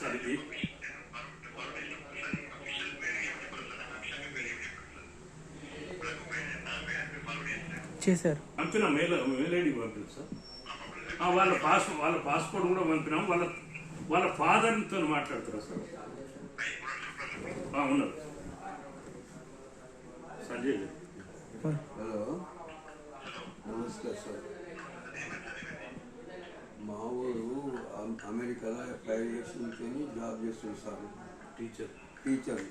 Sir ఇది చేశారు. పంపిన మెయిల్ ఐడి పంపిన సార్. వాళ్ళ పాస్పోర్ట్ కూడా పంపినాం. వాళ్ళ ఫాదర్తో మాట్లాడుతారా సార్? ఉన్నారు సంజయ్ గారు. హలో, నమస్కారం సార్. మా ఊరు అమెరికాలో 5 years నుంచి జాబ్ చేస్తుంది సార్. టీచర్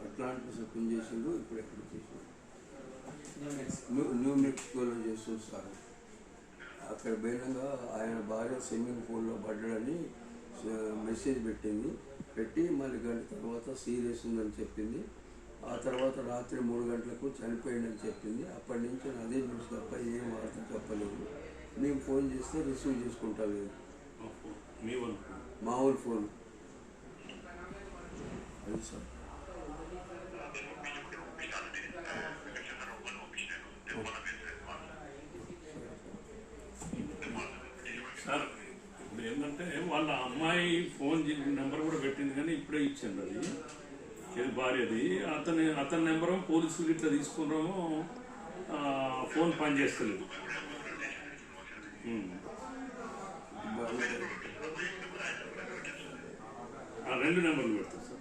అట్లాంటిస్ పని చేసిండు. ఇప్పుడు ఎక్కడ చేసిండు? న్యూ మెక్సికోలో చేస్తుంది సార్. అక్కడ పోయినాక ఆయన భార్య స్విమ్మింగ్ పూల్లో పడ్డాడని మెసేజ్ పెట్టి మళ్ళీ గంట తర్వాత సీరియస్ ఉందని చెప్పింది. ఆ తర్వాత రాత్రి 3 గంటలకు చనిపోయిందని చెప్పింది. అప్పటి నుంచి అదే న్యూస్ తప్ప ఏం వార్త చెప్పలేదు. మేము ఫోన్ చేస్తే రిసీవ్ చేసుకుంటా లేదు. మా ఊరు ఫోన్ అది సార్. సార్ ఇప్పుడు ఏంటంటే వాళ్ళ అమ్మాయి ఫోన్ నెంబర్ కూడా పెట్టింది, కానీ ఇప్పుడే ఇచ్చింది అది భార్యది. అతని నెంబరు పోలీసులు ఇట్లా తీసుకున్నాము, ఫోన్ పనిచేస్తలేదు. 2 నెంబర్లు పెడతారు సార్.